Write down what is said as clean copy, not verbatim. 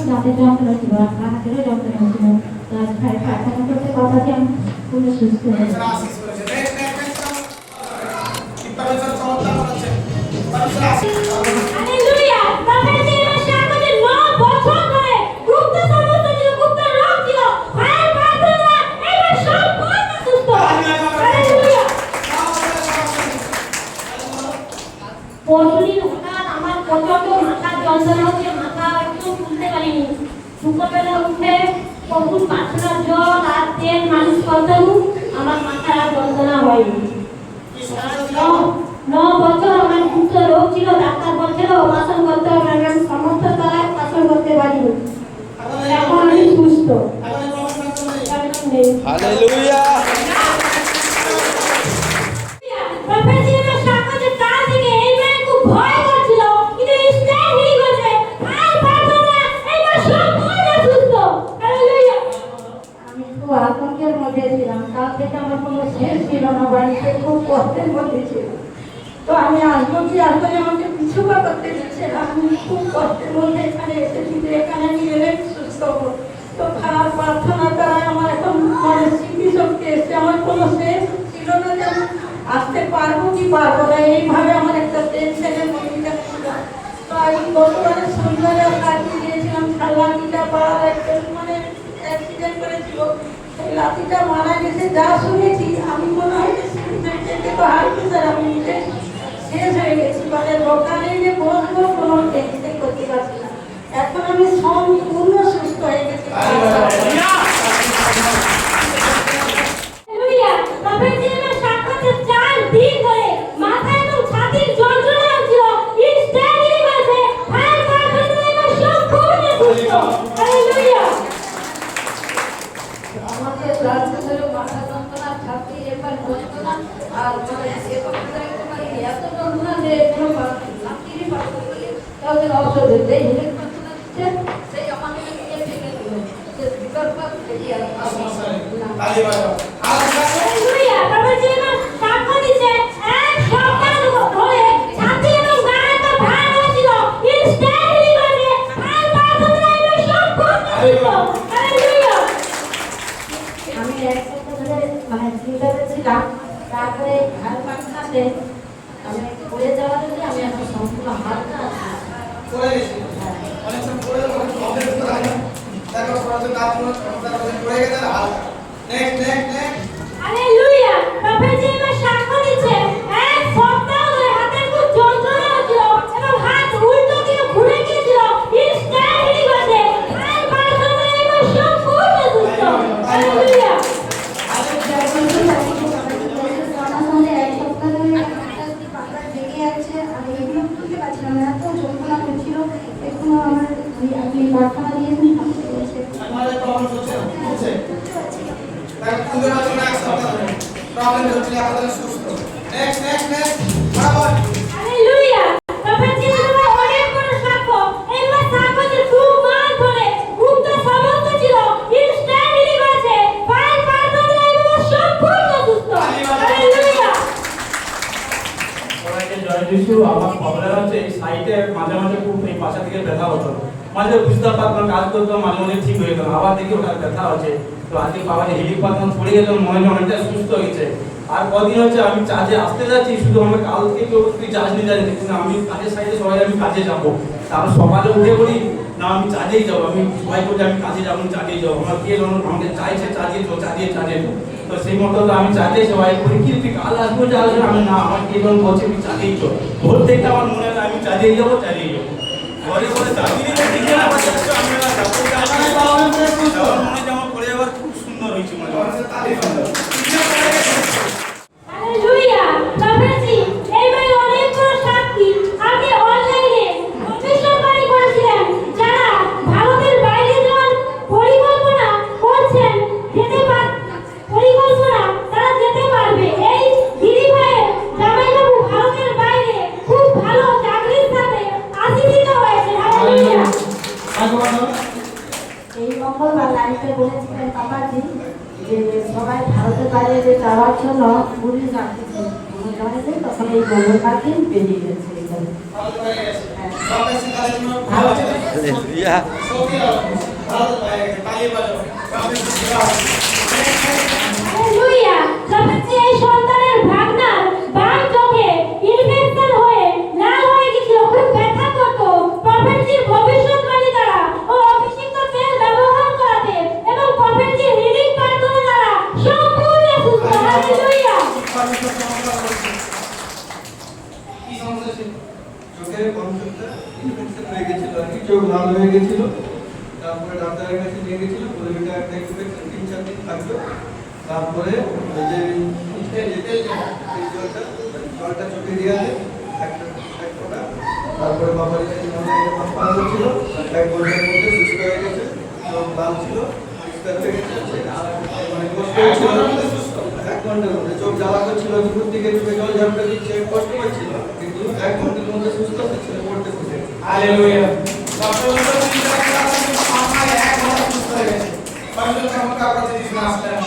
দাঁতের যন্ত্রণা ছিল, আপনার হাতেরও যন্ত্রণা ছিল। প্রার্থনা করতে কথা দিয়ে আমি পুরো সুস্থ হয়ে পরশুদিন হঠাৎ আমার প্রচন্ড মাথা যন্ত্রণা হচ্ছে, মাথা একদম তুলতে পারিনি। দুপুরবেলা উঠে প্রভুর প্রার্থনার জল আর তেল মালিশ করতাম, আমার মাথার আর যন্ত্রণা হয়নি। 9 বছর আমার গুপ্ত রোগ ছিল, ডাক্তার বলছিল অপারেশন করতে হবে, আমি সমস্ত তারা অপারেশন করতে পারিনি। এখন আমি সুস্থ। হালেলুয়া। আতঙ্কের মধ্যে ছিলাম, কাল থেকে আমার কোনো শেষ ছিল না, বাড়িতে খুব কষ্টের মধ্যে ছিল। তো আমি আসবো কি আসবো আমাকে পিছু পা করতে দিচ্ছে না, আমি খুব কষ্টের মধ্যে এখানে এসেছি যে এখানে আমি এলে সুস্থ হবো। তো খারাপ প্রার্থনা করায় আমার এখন মানে স্মৃতিশক্তি এসছে, আমার কোনো শেষ ছিল না যে আমি আসতে পারবো কি পারবো না, এইভাবে আমার একটা টেনশনের মধ্যে ছিল। তো আমি গতবারে সন্ধ্যারে কাটিয়ে দিয়েছিলাম, লাঠিটা পাড়ার একটা মানে অ্যাক্সিডেন্ট করেছিল, সেই লাঠিটা মারা গেছে যা শুনেছি আমি মনে হয় তো হাই প্রেশার, আমি নিজে শেষ হয়ে গেছি, মানে দোকানে যে বসবো কোনো টেনশন করতে পারছি না। এখন আমি সম্পূর্ণ সুস্থ হয়ে গেছি। আমি এক সপ্তাহ ধরে মানে চিন্তাতে ছিলাম, তারপরে ঘাড় পাঠাতে আমি পড়ে যাওয়ার জন্য আমি এখন সম্পূর্ণ হালকা পড়ে গেছি, অনেক সময় পড়ে যাবো, অভ্যেস করতে হয় না, তারপর পড়াতে কাজ পড়ে গেছে হালকা। Next hallelujah. প্রফেট জিমে সাক্ষ্য দিচ্ছে এক সপ্তাহ ধরে হাতে খুব যন্ত্রণা হচ্ছিল এবং হাত উল্টো দিকে ঘুরে গিয়েছিল, ইনস্ট্যান্ট হিলিং হয়েছে, আর প্রার্থনা এবং সম্পূর্ণ সুস্থ। হালেলুয়া। প্রার্থনা দিয়েছেন আমাদের প্রবলেম হচ্ছে তাই কুদের আছে না এক সপ্তাহ ধরে প্রবলেম হচ্ছে, আপনাদের সুস্থ। নেক্সট বরাবর। হালেলুয়া। প্রফেট জিমে অনেক বড় সাক্ষ্য, এইবার সাক্ষ্যের 2 মাস ধরে গুপ্ত সমস্ত ছিল, ইনস্ট্যান্ট হিলিং হয়েছে, পায়ের প্রার্থনা এবং সম্পূর্ণ সুস্থ। হালেলুয়া। সবাইকে জয় যিশু। আমার প্রবলেম হচ্ছে এই সাইডে মাঝে মাঝে খুব এই পাশা থেকে ব্যথা হতো, মাঝে বুঝতে পারতাম কাজ করতাম, মাঝে মাঝে ঠিক হয়ে গেল, আবার দেখি ওটা ব্যথা হচ্ছে। তো আজকে বাবা যে হিলিং পাতাম পড়ে গেল, মনে হয় অনেকটা সুস্থ হয়েছে। আর কদিন হচ্ছে আমি চার্জে আসতে যাচ্ছি, শুধু আমার কালকে কেউ চার্জ নিয়ে যাচ্ছি, কিন্তু আমি কাজের সাইডে সবাই আমি কাজে যাবো, তারপর সকালে উঠে বলি না আমি চার্জেই যাবো, আমি সবাই বলি আমি কাজে যাবো, আমি চার্জেই যাবো, আমার কে আমাকে চাইছে চার্জে যাবো। তো সেই মতো তো আমি চার্জে সবাই বলি কি তুই কাল আসবো যে আসবে, আমি না আমার কে বলছে আমি চার্জেই যাবো। ভোর থেকে আমার মনে হয় আমি চার্জেই যাবো। ঘরে ঘরে চাকরি দিকে না আমি মনে যেমন করে যাবার খুব সুন্দর হয়েছে মনে হয়। হালেলুয়া। প্রফেট জি এইবার অনেক বড় সাক্ষী, আপনি অনলাইনে ভবিষ্যৎবাণী করেছিলেন, যারা ভারতের বাইরে যাওয়ার পরিকল্পনা করছেন পরিকল্পনা তারা যেতে পারবে। এই দিদি ভাইয়ের জামাইবাবু ভারতের বাইরে খুব ভালো চাকরির সাথে আশীর্বাদিত হয়েছে। হালেলুয়া। এই মঙ্গলবার লাইফে বলেছিলেন পাপাজি যে সবাই ভারতের বাইরে যাওয়ার জন্য পুলিশ আসছে, তখন এই মঙ্গলবার দিন বেরিয়ে গেছে। ভালো হয়ে গেছে প্রফেসর কালের জন্য ভালো আছে Hallelujah. সত্যি ভালো হয়ে গেছে তালি বাজাও প্রফেসর হালেলুয়া। যখন যে এই সন্তানের ভাগনার বাম চোখে ইনফেকশন হয়ে লাল হয়ে গেছিল, খুব ব্যথা করতো, প্রফেটজির ভবিষ্যৎবাণী দ্বারা ও অভিষিক্ত তেল ব্যবহার করাতে এবং প্রফেটজির হিলিং প্রার্থনা দ্বারা সম্পূর্ণ সুস্থ। হালেলুয়া। কি সমস্যা ছিল চোখে কনসেপ্টটা ইনফেকশন হয়ে গেছিল আর কি, চোখ লাল হয়ে গেছিল। তারপরে ডাক্তারের কাছে নিয়ে গেছিল, বলে এটা একটা ইনফেকশন 3-4 দিন থাকবে। তারপরে ওই যে জলটা চোখে দিয়ে আছে এক ফোঁটা। তারপরে বাবার কাছে পাওয়া ছিল, 1 ঘন্টার মধ্যে সুস্থ হয়ে গেছে। চোখ লাল ছিল, পরিষ্কার হয়ে গেছে। মানে কষ্ট হচ্ছিল, 1 ঘন্টার মধ্যে চোখ জ্বালা করছিল, দুপুর থেকে চোখে জল ঝাপটা দিচ্ছে, কষ্ট হচ্ছিল, কিন্তু 1 ঘন্টার মধ্যে সুস্থ হচ্ছে, পড়তে শিখে। হালেলুয়া ডক্টর বলতে 3 ঘন্টা আমার 1 ঘন্টা সুস্থ হয়ে গেছে। প্রফেসর চমৎকার প্রতিদিন আসলেন